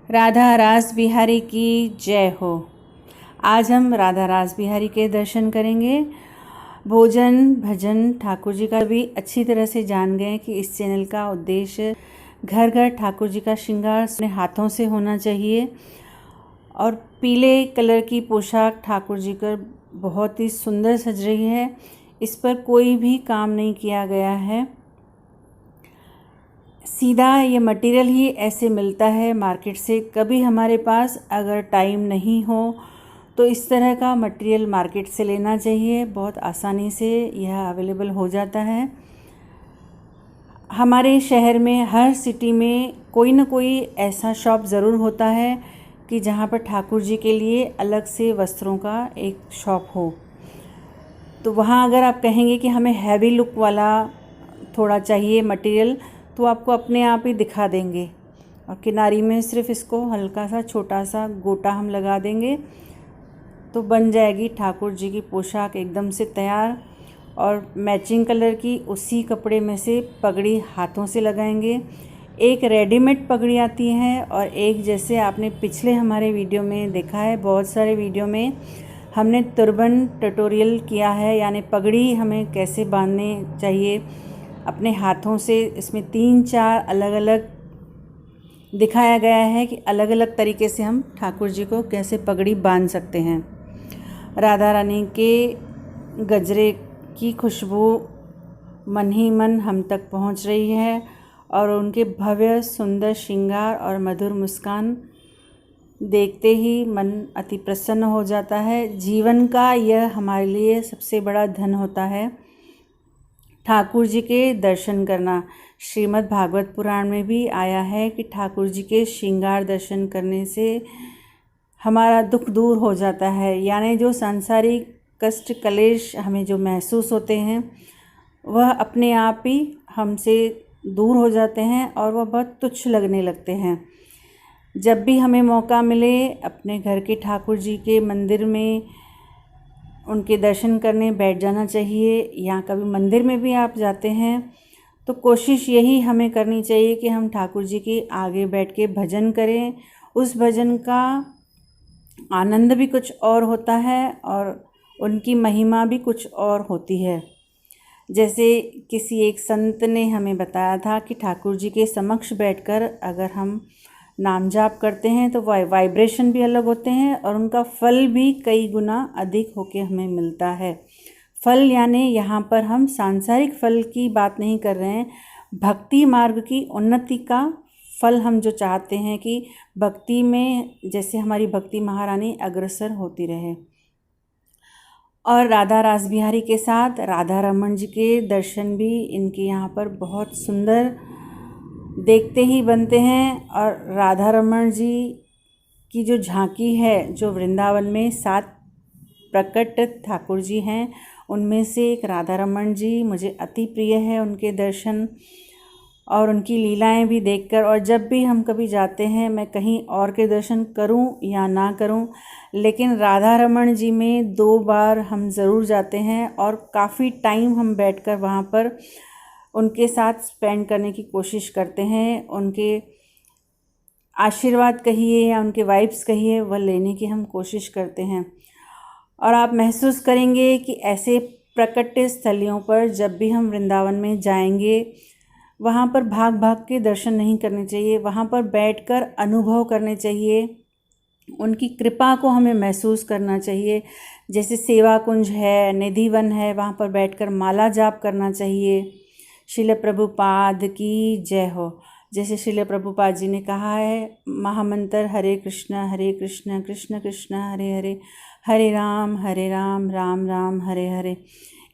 राधा रास बिहारी की जय हो। आज हम राधा रास बिहारी के दर्शन करेंगे। भोजन भजन ठाकुर जी का भी अच्छी तरह से जान गए कि इस चैनल का उद्देश्य घर घर ठाकुर जी का श्रृंगार अपने हाथों से होना चाहिए। और पीले कलर की पोशाक ठाकुर जी का बहुत ही सुंदर सज रही है। इस पर कोई भी काम नहीं किया गया है। सीधा ये मटेरियल ही ऐसे मिलता है मार्केट से। कभी हमारे पास अगर टाइम नहीं हो तो इस तरह का मटेरियल मार्केट से लेना चाहिए। बहुत आसानी से यह अवेलेबल हो जाता है। हमारे शहर में हर सिटी में कोई ना कोई ऐसा शॉप ज़रूर होता है कि जहाँ पर ठाकुर जी के लिए अलग से वस्त्रों का एक शॉप हो। तो वहाँ अगर आप कहेंगे कि हमें हैवी लुक वाला थोड़ा चाहिए मटेरियल, तो आपको अपने आप ही दिखा देंगे। और किनारी में सिर्फ इसको हल्का सा छोटा सा गोटा हम लगा देंगे तो बन जाएगी ठाकुर जी की पोशाक एकदम से तैयार। और मैचिंग कलर की उसी कपड़े में से पगड़ी हाथों से लगाएंगे। एक रेडीमेड पगड़ी आती है और एक जैसे आपने पिछले हमारे वीडियो में देखा है, बहुत सारे वीडियो में हमने तुरबन ट्यूटोरियल किया है, यानी पगड़ी हमें कैसे बांधने चाहिए अपने हाथों से। इसमें 3-4 अलग अलग दिखाया गया है कि अलग अलग तरीके से हम ठाकुर जी को कैसे पगड़ी बांध सकते हैं। राधा रानी के गजरे की खुशबू मन ही मन हम तक पहुंच रही है और उनके भव्य सुंदर श्रृंगार और मधुर मुस्कान देखते ही मन अति प्रसन्न हो जाता है। जीवन का यह हमारे लिए सबसे बड़ा धन होता है, ठाकुर जी के दर्शन करना। श्रीमद् भागवत पुराण में भी आया है कि ठाकुर जी के श्रृंगार दर्शन करने से हमारा दुख दूर हो जाता है। यानी जो सांसारिक कष्ट कलेश हमें जो महसूस होते हैं वह अपने आप ही हमसे दूर हो जाते हैं और वह बहुत तुच्छ लगने लगते हैं। जब भी हमें मौका मिले अपने घर के ठाकुर जी के मंदिर में उनके दर्शन करने बैठ जाना चाहिए। या कभी मंदिर में भी आप जाते हैं तो कोशिश यही हमें करनी चाहिए कि हम ठाकुर जी के आगे बैठ के भजन करें। उस भजन का आनंद भी कुछ और होता है और उनकी महिमा भी कुछ और होती है। जैसे किसी एक संत ने हमें बताया था कि ठाकुर जी के समक्ष बैठकर अगर हम नाम जाप करते हैं तो वाइब्रेशन भी अलग होते हैं और उनका फल भी कई गुना अधिक होके हमें मिलता है। फल यानी यहाँ पर हम सांसारिक फल की बात नहीं कर रहे हैं, भक्ति मार्ग की उन्नति का फल हम जो चाहते हैं कि भक्ति में जैसे हमारी भक्ति महारानी अग्रसर होती रहे। और राधा रास बिहारी के साथ राधा रमन जी के दर्शन भी इनके यहाँ पर बहुत सुंदर देखते ही बनते हैं। और राधा रमन जी की जो झांकी है, जो वृंदावन में 7 प्रकट ठाकुर जी हैं उनमें से एक राधा रमन जी मुझे अति प्रिय है। उनके दर्शन और उनकी लीलाएं भी देखकर, और जब भी हम कभी जाते हैं, मैं कहीं और के दर्शन करूं या ना करूं, लेकिन राधा रमन जी में 2 बार हम ज़रूर जाते हैं और काफ़ी टाइम हम बैठकर वहाँ पर उनके साथ स्पेंड करने की कोशिश करते हैं। उनके आशीर्वाद कहिए या उनके वाइब्स कहिए, वह लेने की हम कोशिश करते हैं। और आप महसूस करेंगे कि ऐसे प्रकट स्थलियों पर जब भी हम वृंदावन में जाएंगे, वहाँ पर भाग भाग के दर्शन नहीं करने चाहिए। वहाँ पर बैठकर अनुभव करने चाहिए, उनकी कृपा को हमें महसूस करना चाहिए। जैसे सेवा कुंज है, निधिवन है, वहाँ पर बैठकर माला जाप करना चाहिए। श्रील प्रभुपाद की जय हो। जैसे श्रील प्रभुपाद जी ने कहा है, महामंत्र हरे कृष्ण कृष्ण कृष्ण हरे हरे, हरे राम राम राम हरे हरे।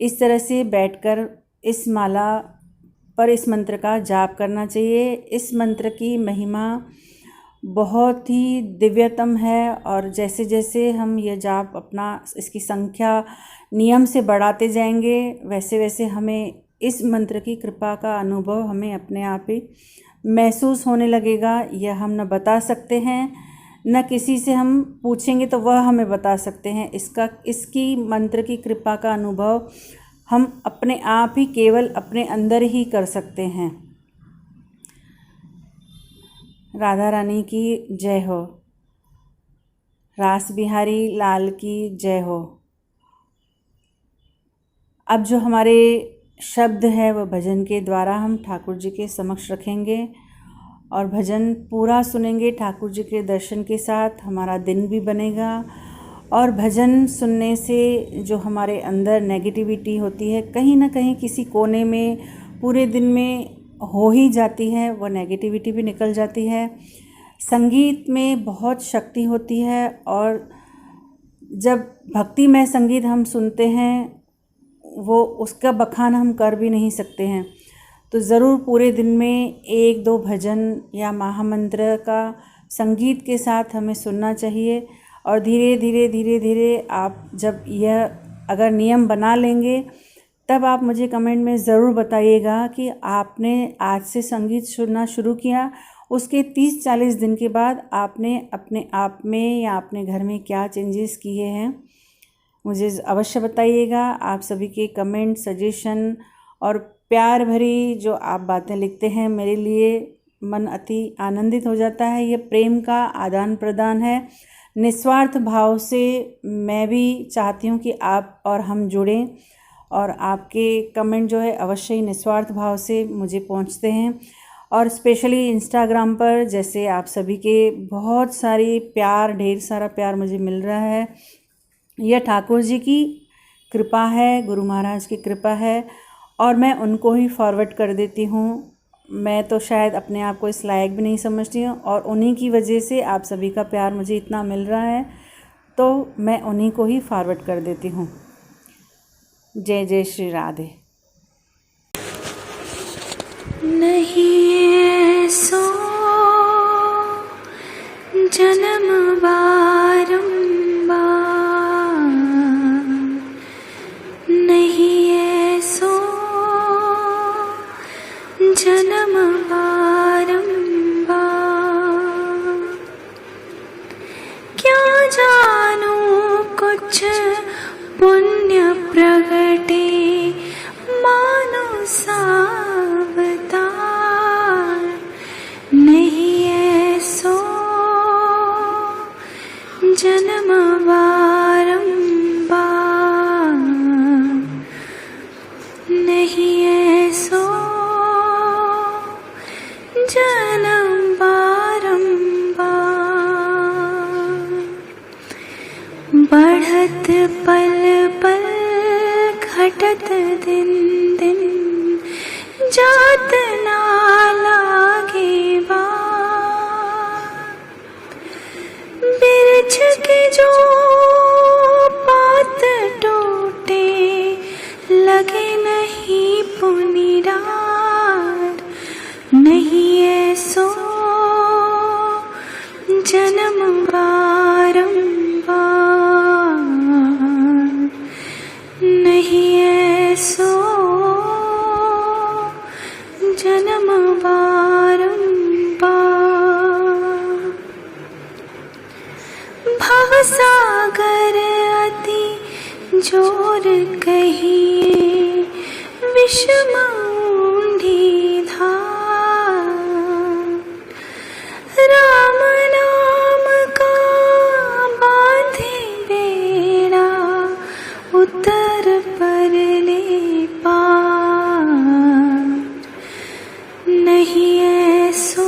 इस तरह से बैठकर इस माला पर इस मंत्र का जाप करना चाहिए। इस मंत्र की महिमा बहुत ही दिव्यतम है और जैसे जैसे हम ये जाप अपना इसकी संख्या नियम से बढ़ाते जाएंगे, वैसे वैसे हमें इस मंत्र की कृपा का अनुभव हमें अपने आप ही महसूस होने लगेगा। यह हम न बता सकते हैं, न किसी से हम पूछेंगे तो वह हमें बता सकते हैं। इसकी मंत्र की कृपा का अनुभव हम अपने आप ही केवल अपने अंदर ही कर सकते हैं। राधा रानी की जय हो। रास बिहारी लाल की जय हो। अब जो हमारे शब्द है वह भजन के द्वारा हम ठाकुर जी के समक्ष रखेंगे और भजन पूरा सुनेंगे। ठाकुर जी के दर्शन के साथ हमारा दिन भी बनेगा और भजन सुनने से जो हमारे अंदर नेगेटिविटी होती है कहीं ना कहीं किसी कोने में पूरे दिन में हो ही जाती है, वो नेगेटिविटी भी निकल जाती है। संगीत में बहुत शक्ति होती है और जब भक्तिमय संगीत हम सुनते हैं वो उसका बखान हम कर भी नहीं सकते हैं। तो ज़रूर पूरे दिन में 1-2 भजन या महामंत्र का संगीत के साथ हमें सुनना चाहिए और धीरे धीरे आप जब यह अगर नियम बना लेंगे तब आप मुझे कमेंट में ज़रूर बताइएगा कि आपने आज से संगीत सुनना शुरू किया, उसके 30-40 दिन के बाद आपने अपने आप में या अपने घर में क्या चेंजेस किए हैं, मुझे अवश्य बताइएगा। आप सभी के कमेंट, सजेशन और प्यार भरी जो आप बातें लिखते हैं मेरे लिए मन अति आनंदित हो जाता है। ये प्रेम का आदान प्रदान है। निस्वार्थ भाव से मैं भी चाहती हूँ कि आप और हम जुड़ें और आपके कमेंट जो है अवश्य ही निस्वार्थ भाव से मुझे पहुँचते हैं। और स्पेशली इंस्टाग्राम पर जैसे आप सभी के बहुत सारी प्यार, ढेर सारा प्यार मुझे मिल रहा है। यह ठाकुर जी की कृपा है, गुरु महाराज की कृपा है और मैं उनको ही फॉरवर्ड कर देती हूँ। मैं तो शायद अपने आप को इस लायक भी नहीं समझती हूँ और उन्हीं की वजह से आप सभी का प्यार मुझे इतना मिल रहा है, तो मैं उन्हीं को ही फॉरवर्ड कर देती हूँ। जय जय श्री राधे। नहीं ऐसो जन्म बारंबार, नहीं ऐसो जन्म बारंबार, क्या जानू कुछ पुण्य प्रगटे मानो सावतार, नहीं ऐसो जन्म बारंबार, नहीं ऐसो जन्म बारंबार। बढ़त पल पल घटत दिन दिन, जात ना लागे बार, बिरछ के जो पात टूटे लगे नहीं पुनिरार, नहीं ऐसो जन्म बारंबार, नहीं ऐसो जन्म बारंबार। भवसागर अति जोर कहिए, विषम ऊंधी धार, राम नाम का बांधे बेड़ा, उतर पर ले पार, नहीं ऐसो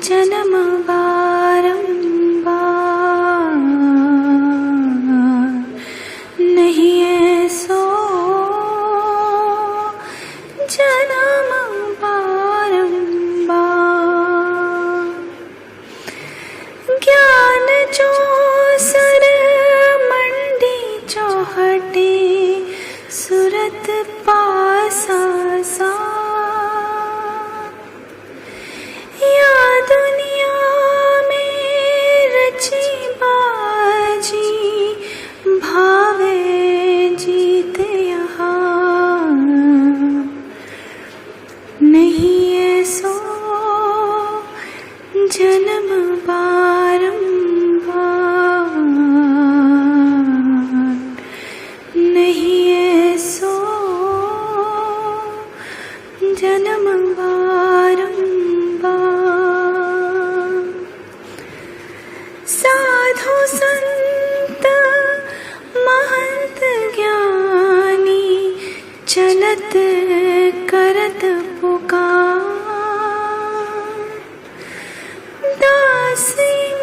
जन्म बारंबार, नहीं ऐसो जन्म बारंबार। ज्ञान जो सर मंडी चौहटे, सुरत पासा सा, या दुनिया में करत करत पुकार दासी